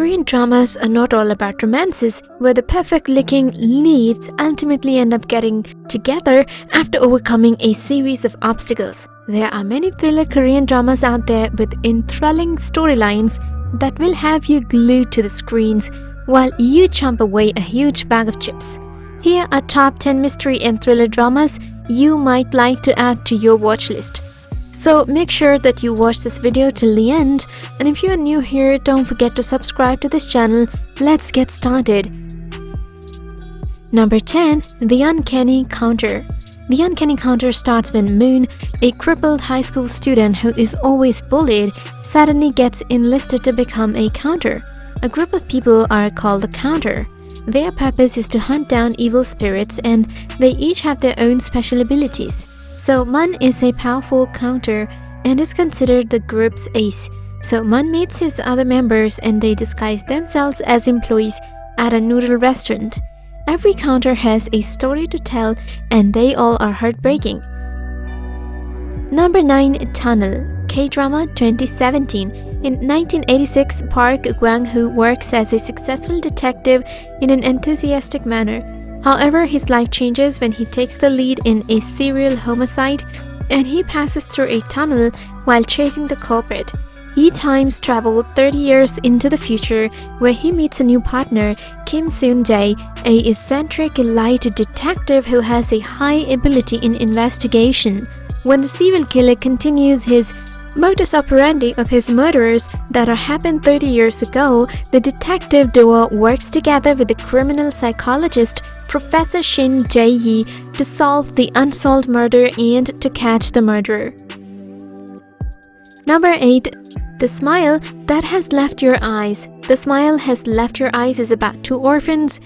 Korean dramas are not all about romances, where the perfect-looking leads ultimately end up getting together after overcoming a series of obstacles. There are many thriller Korean dramas out there with enthralling storylines that will have you glued to the screens while you chomp away a huge bag of chips. Here are top 10 mystery and thriller dramas you might like to add to your watch list. So make sure that you watch this video till the end, and if you are new here, don't forget to subscribe to this channel. Let's get started. Number 10. The Uncanny Counter. The Uncanny Counter starts when Moon, a crippled high school student who is always bullied, suddenly gets enlisted to become a counter. A group of people are called the Counter. Their purpose is to hunt down evil spirits, and they each have their own special abilities. So Mun is a powerful counter and is considered the group's ace. So Mun meets his other members and they disguise themselves as employees at a noodle restaurant. Every counter has a story to tell and they all are heartbreaking. Number 9. Tunnel. K-drama 2017. In 1986, Park Gwang-hoo works as a successful detective in an enthusiastic manner. However, his life changes when he takes the lead in a serial homicide and he passes through a tunnel while chasing the culprit. He times traveled 30 years into the future where he meets a new partner, Kim Soon-jae, a eccentric light detective who has a high ability in investigation. When the serial killer continues his modus operandi of his murders that happened 30 years ago, the detective duo works together with the criminal psychologist Professor Shin Jae-hee to solve the unsolved murder and to catch the murderer. Number 8. The Smile That Has Left Your Eyes. The Smile Has Left Your Eyes is about two orphans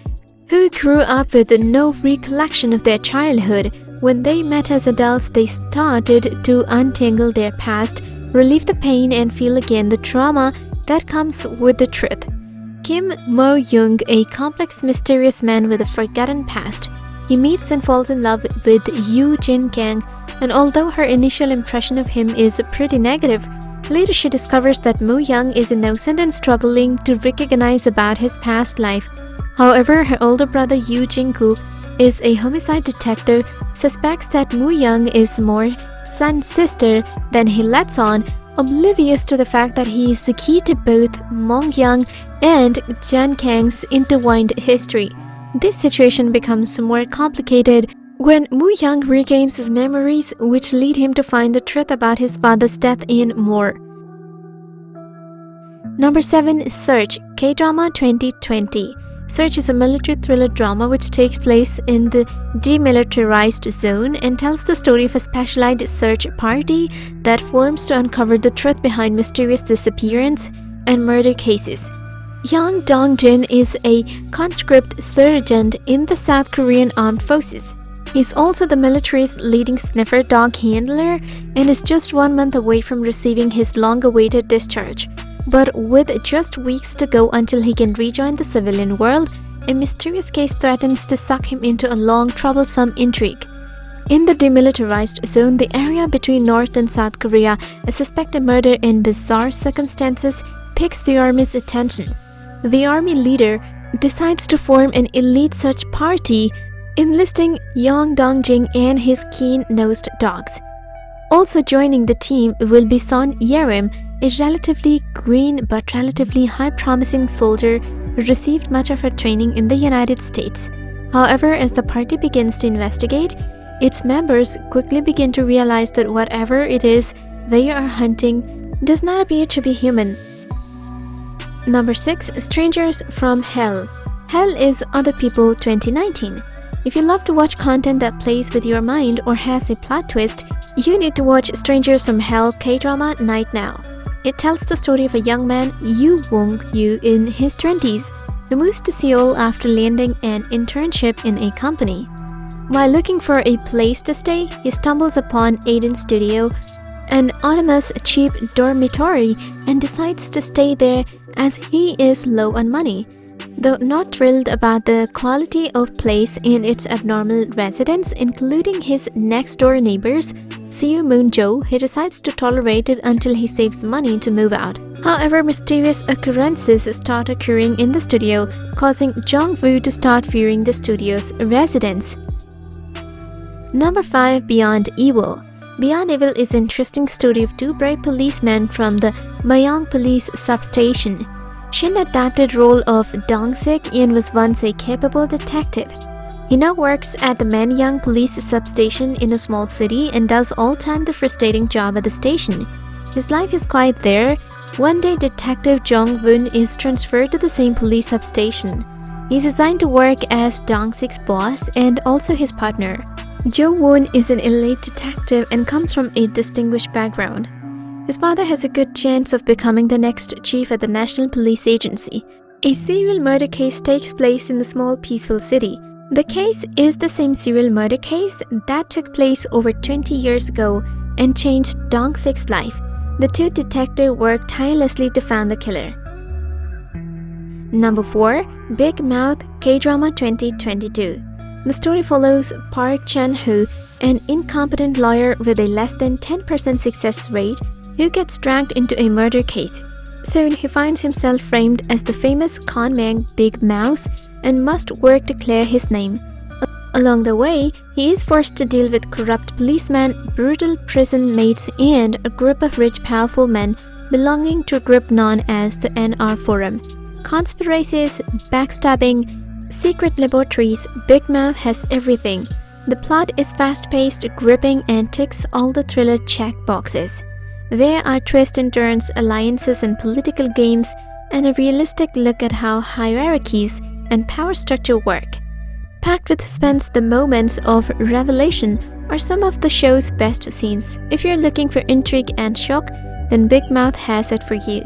who grew up with no recollection of their childhood. When they met as adults, they started to untangle their past, relieve the pain, and feel again the trauma that comes with the truth. Kim Mo-young, a complex, mysterious man with a forgotten past. He meets and falls in love with Yoo Jin-kang, and although her initial impression of him is pretty negative, later she discovers that Mo-young is innocent and struggling to recognize about his past life. However, her older brother Yoo Jin-goo is a homicide detective, suspects that Mo-young is more son's sister than he lets on, oblivious to the fact that he is the key to both Mong-young and Jin-kang's intertwined history. This situation becomes more complicated when Mo-young regains his memories, which lead him to find the truth about his father's death and more. Number 7. Search. K-drama 2020. Search is a military thriller drama which takes place in the demilitarized zone and tells the story of a specialized search party that forms to uncover the truth behind mysterious disappearance and murder cases. Yang Dong-jin is a conscript sergeant in the South Korean Armed Forces. He's also the military's leading sniffer dog handler and is just 1 month away from receiving his long-awaited discharge. But with just weeks to go until he can rejoin the civilian world, a mysterious case threatens to suck him into a long, troublesome intrigue. In the demilitarized zone, the area between North and South Korea, a suspected murder in bizarre circumstances picks the army's attention. The army leader decides to form an elite search party, enlisting Yang Dong-jin and his keen-nosed dogs. Also joining the team will be Son Yerim, a relatively green but relatively high-promising soldier who received much of her training in the United States. However, as the party begins to investigate, its members quickly begin to realize that whatever it is they are hunting does not appear to be human. Number 6. Strangers from Hell. Hell is Other People 2019. If you love to watch content that plays with your mind or has a plot twist, you need to watch Strangers from Hell K-drama Night Now. It tells the story of a young man, Yoo Wong-yu, in his 20s, who moves to Seoul after landing an internship in a company. While looking for a place to stay, he stumbles upon Aiden Studio, an anonymous cheap dormitory, and decides to stay there as he is low on money. Though not thrilled about the quality of place and its abnormal residents, including his next-door neighbors, Seo Moon-jo, he decides to tolerate it until he saves money to move out. However, mysterious occurrences start occurring in the studio, causing Jong-woo to start fearing the studio's residents. Number 5. Beyond Evil. Beyond Evil is an interesting story of two brave policemen from the Mayang police substation. Shin adapted role of Dong-sik and was once a capable detective. He now works at the Manyang police substation in a small city and does all-time the frustrating job at the station. His life is quite there. One day, Detective Jong-woon is transferred to the same police substation. He's assigned to work as Dong-sik's boss and also his partner. Jo-woon is an elite detective and comes from a distinguished background. His father has a good chance of becoming the next chief at the National Police Agency. A serial murder case takes place in the small peaceful city. The case is the same serial murder case that took place over 20 years ago and changed Dong-sik's life. The two detectives work tirelessly to find the killer. Number 4. Big Mouth K-Drama 2022. The story follows Park Chan-hoo, an incompetent lawyer with a less than 10% success rate, who gets dragged into a murder case. Soon, he finds himself framed as the famous con man Big Mouth and must work to clear his name. Along the way, he is forced to deal with corrupt policemen, brutal prison mates, and a group of rich, powerful men belonging to a group known as the NR Forum. Conspiracies, backstabbing, secret laboratories, Big Mouth has everything. The plot is fast-paced, gripping, and ticks all the thriller check boxes. There are twists and turns, alliances, and political games, and a realistic look at how hierarchies and power structure work. Packed with suspense, the moments of revelation are some of the show's best scenes. If you're looking for intrigue and shock, then Big Mouth has it for you.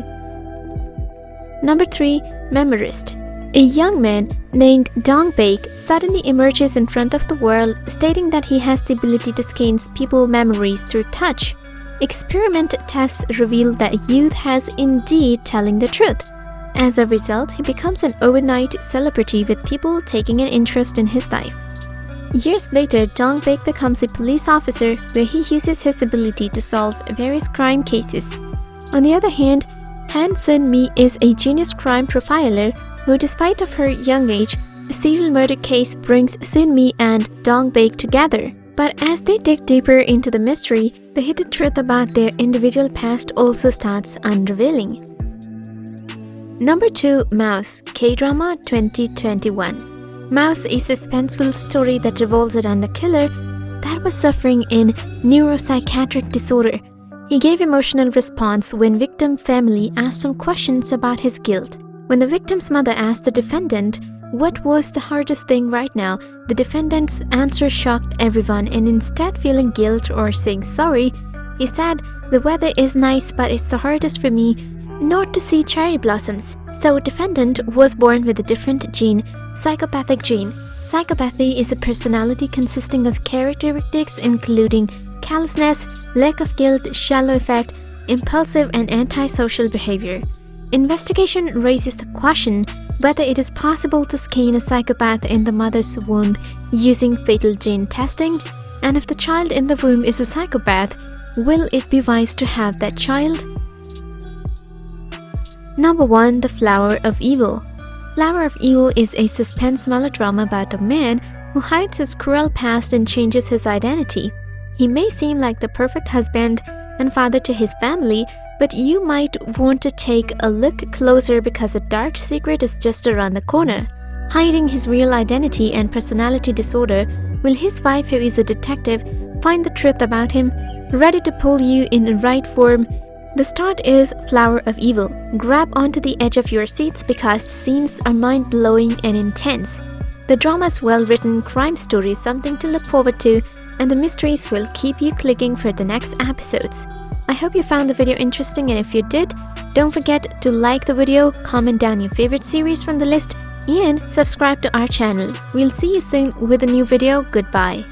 Number 3. Memorist. A young man named Dong-baek suddenly emerges in front of the world, stating that he has the ability to scan people's memories through touch. Experiment tests reveal that youth has indeed telling the truth. As a result, he becomes an overnight celebrity with people taking an interest in his life. Years later, Dong-baek becomes a police officer where he uses his ability to solve various crime cases. On the other hand, Han Sun-mi is a genius crime profiler who, despite of her young age, a serial murder case brings Sun-mi and Dong-baek together. But as they dig deeper into the mystery, the hidden truth about their individual past also starts unrevealing. Number 2. Mouse K-Drama 2021. Mouse is a suspenseful story that revolves around a killer that was suffering in neuropsychiatric disorder. He gave emotional response when victim family asked him questions about his guilt. When the victim's mother asked the defendant what was the hardest thing right now, the defendant's answer shocked everyone, and instead feeling guilt or saying sorry, he said, "The weather is nice, but it's the hardest for me not to see cherry blossoms." So defendant was born with a different gene, psychopathic gene. Psychopathy is a personality consisting of characteristics including callousness, lack of guilt, shallow affect, impulsive and antisocial behavior. Investigation raises the question whether it is possible to scan a psychopath in the mother's womb using fetal gene testing, and if the child in the womb is a psychopath, will it be wise to have that child? Number 1. The Flower of Evil. Flower of Evil is a suspense melodrama about a man who hides his cruel past and changes his identity. He may seem like the perfect husband and father to his family, but you might want to take a look closer because a dark secret is just around the corner. Hiding his real identity and personality disorder, will his wife, who is a detective, find the truth about him, ready to pull you in the right form? The start is Flower of Evil. Grab onto the edge of your seats because the scenes are mind-blowing and intense. The drama's well-written crime story is something to look forward to, and the mysteries will keep you clicking for the next episodes. I hope you found the video interesting, and if you did, don't forget to like the video, comment down your favorite series from the list, and subscribe to our channel. We'll see you soon with a new video. Goodbye.